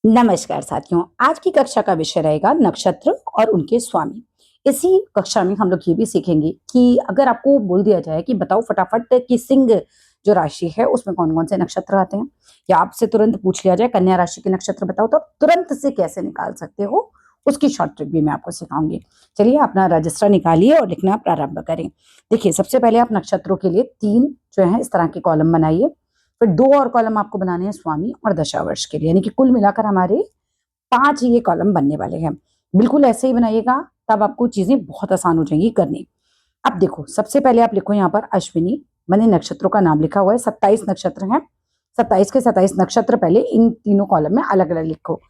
नमस्कार साथियों, आज की कक्षा का विषय रहेगा नक्षत्र और उनके स्वामी। इसी कक्षा में हम लोग ये भी सीखेंगे कि अगर आपको बोल दिया जाए कि बताओ फटाफट कि सिंह जो राशि है उसमें कौन-कौन से नक्षत्र आते हैं, या आपसे तुरंत पूछ लिया जाए कन्या राशि के नक्षत्र बताओ, तो आप तुरंत से कैसे निकाल सकते हो, उसकी शॉर्ट ट्रिक भी मैं आपको सिखाऊंगी। चलिए अपना रजिस्टर निकालिए और लिखना प्रारंभ करें। देखिए, सबसे पहले आप नक्षत्रों के लिए 3 जो है इस तरह के कॉलम बनाइए। फिर 2 और कॉलम आपको बनाने हैं स्वामी और दशावर्ष के लिए, यानी कि कुल मिलाकर हमारे 5 ये कॉलम बनने वाले हैं। बिल्कुल ऐसे ही बनाइएगा, तब आपको चीजें बहुत आसान हो जाएंगी करनी। अब देखो, सबसे पहले आप लिखो यहाँ पर अश्विनी। मैंने नक्षत्रों का नाम लिखा हुआ है, 27 नक्षत्र हैं। 27 के 27 नक्षत्र पहले इन तीनों कॉलम में अलग अलग लिखो।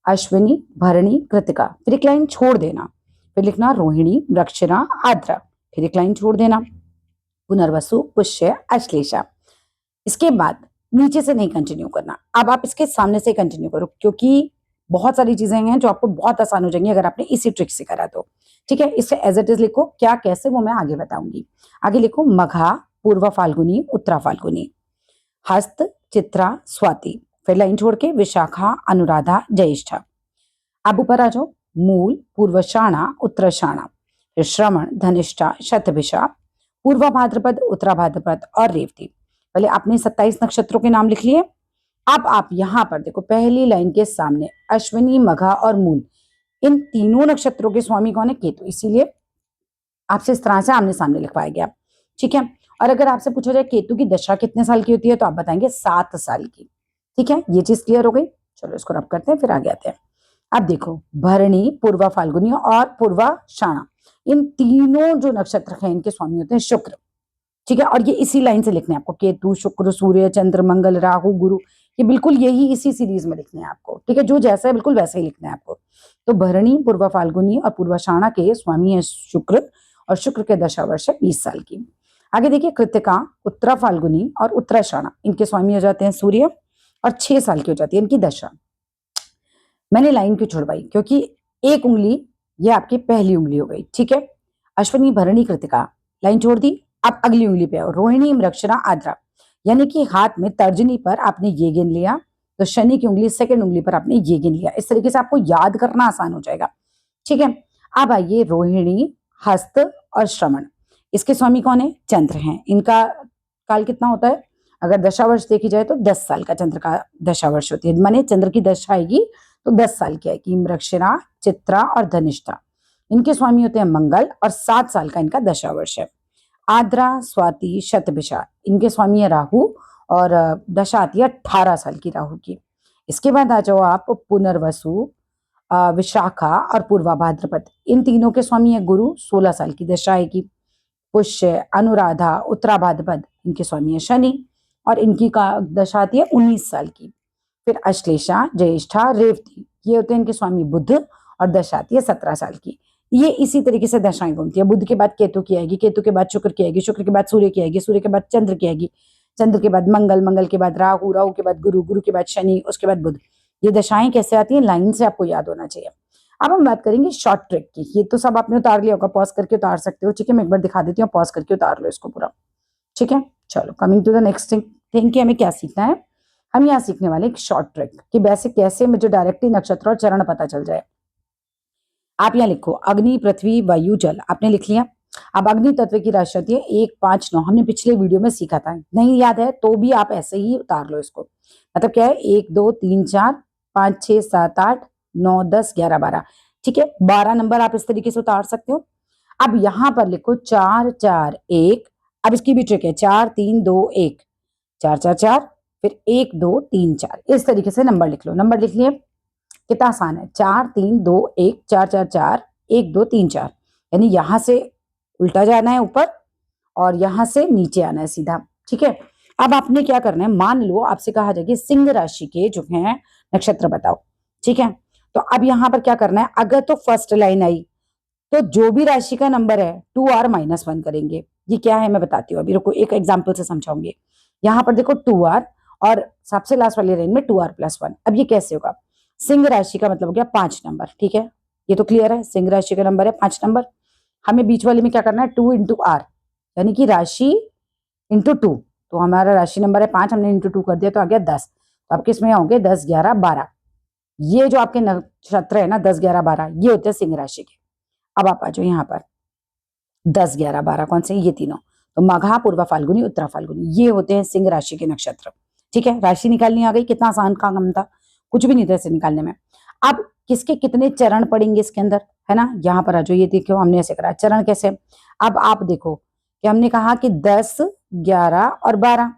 अश्विनी, भरणी, कृतिका, फिर एक लाइन छोड़ देना। फिर लिखना रोहिणी, मृगशिरा, आद्रा, फिर एक लाइन छोड़ देना। पुनर्वसु, पुष्य, अश्लेषा। इसके बाद नीचे से नहीं कंटिन्यू करना, अब आप इसके सामने से कंटिन्यू करो, क्योंकि बहुत सारी चीजें हैं जो आपको बहुत आसान हो जाएंगी अगर आपने इसी ट्रिक से करा तो। ठीक है, इसे एज इट इज लिखो, क्या कैसे वो मैं आगे बताऊंगी। आगे लिखो मघा, पूर्व फाल्गुनी, उत्तरा फाल्गुनी, हस्त, चित्रा, स्वाति, फिर लाइन छोड़ के विशाखा, अनुराधा, ज्येष्ठा। अब ऊपर आ जाओ, मूल, पूर्वषाणा, उत्तराषाणा, फिर श्रवण, धनिष्ठा, शतभिषा, पूर्वा भाद्रपद, उत्तरा भाद्रपद और रेवती। पहले आपने 27 नक्षत्रों के नाम लिख लिए। अब आप यहां पर देखो, पहली लाइन के सामने अश्विनी, मघा और मूल, इन तीनों नक्षत्रों के स्वामी कौन है? केतु। इसीलिए आपसे इस तरह से आमने सामने लिखवाया गया। ठीक है, और अगर आपसे पूछा जाए केतु की दशा कितने साल की होती है, तो आप बताएंगे 7 साल की। ठीक है, ये चीज क्लियर हो गई। चलो इसको रब करते हैं, फिर आगे आते हैं। अब देखो, भरणी, पूर्वा फाल्गुनी और पूर्वा शाणा, इन तीनों जो नक्षत्र हैं इनके स्वामी होते हैं शुक्र। ठीक है, और ये इसी लाइन से लिखने हैं आपको, केतु, शुक्र, सूर्य, चंद्र, मंगल, राहु, गुरु, ये बिल्कुल यही इसी सीरीज में लिखने हैं आपको। ठीक है, जो जैसा है बिल्कुल वैसे ही लिखना है आपको। तो भरणी, पूर्वा फाल्गुनी और पूर्वाषाढ़ा के स्वामी है शुक्र, और शुक्र के दशा वर्ष है 20 साल की। आगे देखिए, कृतिका, उत्तरा फाल्गुनी और उत्तराषाढ़ा, इनके स्वामी हो जाते हैं सूर्य, और 6 साल की हो जाती है इनकी दशा। मैंने लाइन क्यों छुड़वाई? क्योंकि एक उंगली ये आपकी पहली उंगली हो गई। ठीक है, अश्विनी, भरणी, कृतिका, लाइन छोड़ दी। अब अगली उंगली पे आओ, रोहिणी, मृगशिरा, आद्रा, यानी कि हाथ में तर्जनी पर आपने ये गिन लिया, तो शनि की उंगली सेकंड उंगली पर आपने ये गिन लिया। इस तरीके से आपको याद करना आसान हो जाएगा। ठीक है, अब आइए रोहिणी, हस्त और श्रवण, इसके स्वामी कौन है? चंद्र हैं। इनका काल कितना होता है? अगर दशा वर्ष देखी जाए तो 10 साल का चंद्र का दशा वर्ष होती है, माने चंद्र की दशा आएगी तो 10 साल की आएगी। मृगशिरा, चित्रा और धनिष्ठा, इनके स्वामी होते हैं मंगल, और 7 साल का इनका दशा वर्ष है। आद्रा, स्वाति, शतभिषा, इनके स्वामी है राहु, और दशा आती है 18 साल की राहु की। इसके बाद आ जाओ आप पुनर्वसु, विशाखा और पूर्वा भाद्रपद, इन तीनों के स्वामी है गुरु, 16 साल की दशा आएगी। पुष्य, अनुराधा, उत्तरा भाद्रपद, इनके स्वामी है शनि, और इनकी का दशा आती है 19 साल की। फिर अश्लेषा, ज्येष्ठा, रेवती, ये होते हैं इनके स्वामी बुध, और दशा आती है 17 साल की। ये इसी तरीके से दशाएं घूमती है। बुध के बाद केतु की आएगी, केतु के बाद शुक्र की आएगी, शुक्र के बाद सूर्य की आएगी, सूर्य के बाद चंद्र की आएगी, चंद्र के बाद मंगल, मंगल के बाद राहु, राहु के बाद गुरु, गुरु के बाद शनि, उसके बाद बुध। ये दशाएं कैसे आती हैं? लाइन से आपको याद होना चाहिए। अब हम बात करेंगे शॉर्ट ट्रिक की। ये तो सब आपने उतार लिया होगा, पॉज करके उतार सकते हो। ठीक है, मैं एक बार दिखा देती हूँ, पॉज करके उतार लो इसको पूरा। ठीक है, चलो coming to the next thing कि हमें क्या सीखना है। हम यहाँ सीखने वाले एक शॉर्ट ट्रिक कि वैसे कैसे मुझे डायरेक्टली नक्षत्र और चरण पता चल जाए। आप यहाँ लिखो अग्नि, पृथ्वी, वायु, जल, आपने लिख लिया। अब अग्नि तत्व की राशि होती है 1, 5, 9, हमने पिछले वीडियो में सीखा था। नहीं याद है तो भी आप ऐसे ही उतार लो इसको। मतलब क्या है, 1, 2, 3, 4, 5, 6, 7, 8, 9, 10, 11, 12। ठीक है, 12 नंबर आप इस तरीके से उतार सकते हो। अब यहां पर लिखो 4, 4, 1। अब इसकी भी ट्रिक है, 4, 3, 2, 1, 4, 4, 4, फिर 1, 2, 3, 4, इस तरीके से नंबर लिख लो। नंबर लिख लिए, कितना आसान है, 4, 3, 2, 1, 4, 4, 4, 1, 2, 3, 4, यानी यहां से उल्टा जाना है ऊपर, और यहां से नीचे आना है सीधा। ठीक है, अब आपने क्या करना है, मान लो आपसे कहा जाए कि सिंह राशि के जो है नक्षत्र बताओ। ठीक है, तो अब यहां पर क्या करना है, अगर तो फर्स्ट लाइन आई तो जो भी राशि का नंबर है 2r-1 करेंगे। ये क्या है मैं बताती हूँ, अभी रुको, एक एग्जाम्पल से समझाऊंगी। यहाँ पर देखो 2r, और सबसे लास्ट वाली लाइन में 2r+1। अब ये कैसे होगा? सिंह राशि का मतलब हो गया 5 नंबर। ठीक है, ये तो क्लियर है, सिंह राशि का नंबर है 5 नंबर। हमें बीच वाले में क्या करना है, 2 इंटू आर, यानी कि राशि इंटू 2। तो हमारा राशि नंबर है 5, हमने इंटू 2 कर दिया तो आ गया 10। तो अब किसमें होंगे 10, 11, 12। ये जो आपके नक्षत्र है ना 10, 11, 12 ये होते हैं सिंह राशि के। अब आप आ जाओ यहाँ पर 10, 11, 12 कौन से? ये तीनों। तो मघा, पूर्वा फाल्गुनी, उत्तरा फाल्गुनी ये होते हैं सिंह राशि के नक्षत्र। ठीक है, राशि निकालनी आ गई। कितना आसान काम था, कुछ भी नहीं था इसे निकालने में। अब किसके कितने चरण पड़ेंगे इसके अंदर, है ना? यहाँ पर आ जाओ, ये देखो हमने ऐसे करा चरण कैसे। अब आप देखो कि हमने कहा कि 10, 11 और 12,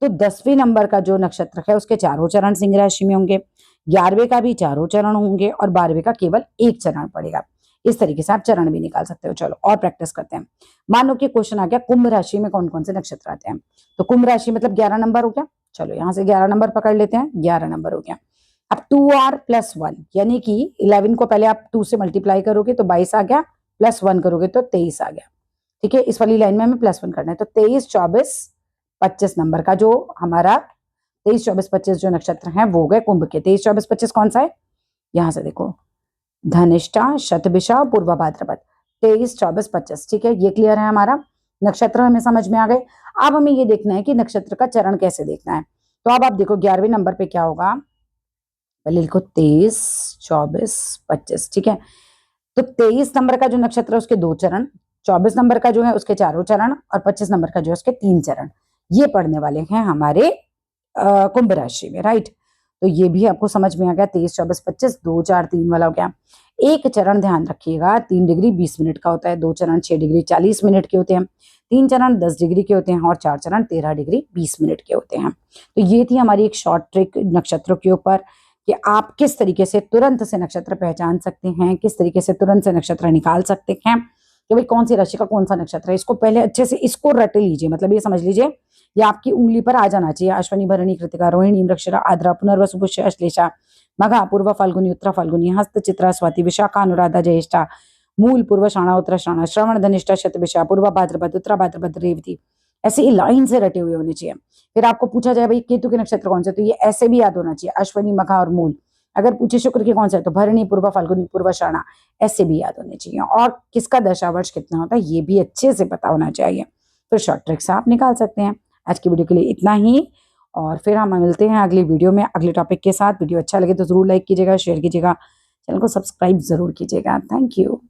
तो 10वें नंबर का जो नक्षत्र है उसके चारों चरण सिंह राशि में होंगे, 11वें का भी चारों चरण होंगे और 12वें का केवल एक चरण पड़ेगा। इस तरीके से आप चरण भी निकाल सकते हो। चलो और प्रैक्टिस करते हैं। मान लो कि क्वेश्चन आ गया कुंभ राशि में कौन कौन से नक्षत्र आते हैं, तो कुंभ राशि मतलब 11 नंबर हो गया। चलो यहाँ से 11 नंबर पकड़ लेते हैं, 11 नंबर हो गया। अब 2r+1 यानी कि 11 को पहले आप 2 से मल्टीप्लाई करोगे तो 22 आ गया, +1 करोगे तो 23 आ गया। ठीक है, इस वाली लाइन में हमें +1 करना है, तो 23, 24, 25 नंबर का जो हमारा 23, 24, 25 जो नक्षत्र हैं वो गए कुंभ के। 23, 24, 25 कौन सा है? यहाँ से देखो, धनिष्ठा, शतभिषा, पूर्वा भाद्रपद। 23, 24, 25। ठीक है, ये क्लियर है हमारा। नक्षत्र हमें समझ में आ गए। अब हमें ये देखना है कि नक्षत्र का चरण कैसे देखना है। तो अब आप देखो 11वें नंबर पे क्या होगा, पहले लिखो 23, 24, 25। ठीक है, तो 23 नंबर का जो नक्षत्र है उसके 2 चरण, 24 नंबर का जो है उसके चारों चरण और 25 नंबर का जो है उसके 3 चरण, ये पढ़ने वाले हैं हमारे कुंभ राशि में। राइट, तो ये भी आपको समझ में आ गया। 23, 24, 25, 2, 4, 3 वाला हो गया। एक चरण ध्यान रखिएगा 3 डिग्री 20 मिनट का होता है, 2 चरण 6 डिग्री 40 मिनट के होते हैं, 3 चरण 10 डिग्री के होते हैं और 4 चरण 13 डिग्री 20 मिनट के होते हैं। तो ये थी हमारी एक शॉर्ट ट्रिक नक्षत्रों के ऊपर कि आप किस तरीके से तुरंत से नक्षत्र पहचान सकते हैं, किस तरीके से तुरंत से नक्षत्र निकाल सकते हैं कि भाई कौन सी राशि का कौन सा नक्षत्र है। इसको पहले अच्छे से इसको रट लीजिए, मतलब ये समझ लीजिए ये आपकी उंगली पर आ जाना चाहिए। अश्वनी, भरणी, कृतिका, रोहिणी, मृगशिरा, आद्रा, पुनर्वसु, पुष्य, अश्लेषा, मघा, पूर्व फाल्गुनी, उत्तरा फाल्गुनी, हस्त, चित्रा, स्वाति, विशाखा, अनुराधा, ज्येष्ठा, मूल, पूर्वाषाढ़ा, उत्तराषाढ़ा, श्रवण, धनिष्ठा, शतभिषा, पूर्वा भाद्रपद, उत्तरा भाद्रपद, रेवती, ऐसे लाइन से रटे हुए होने चाहिए। फिर आपको पूछा जाए भाई केतु के नक्षत्र कौन से, तो ये ऐसे भी याद होना चाहिए, अश्वनी, मघा और मूल। अगर पूछे शुक्र के कौन से, तो भरणी, पूर्वा फाल्गुनी, पूर्वाषाढ़ा, ऐसे भी याद होने चाहिए। और किसका दशावर्ष कितना होता है ये भी अच्छे से पता होना चाहिए। तो शॉर्ट ट्रिक्स आप निकाल सकते हैं। आज की वीडियो के लिए इतना ही, और फिर हम मिलते हैं अगली वीडियो में अगले टॉपिक के साथ। वीडियो अच्छा लगे तो जरूर लाइक कीजिएगा, शेयर कीजिएगा, चैनल को सब्सक्राइब जरूर कीजिएगा। Thank you.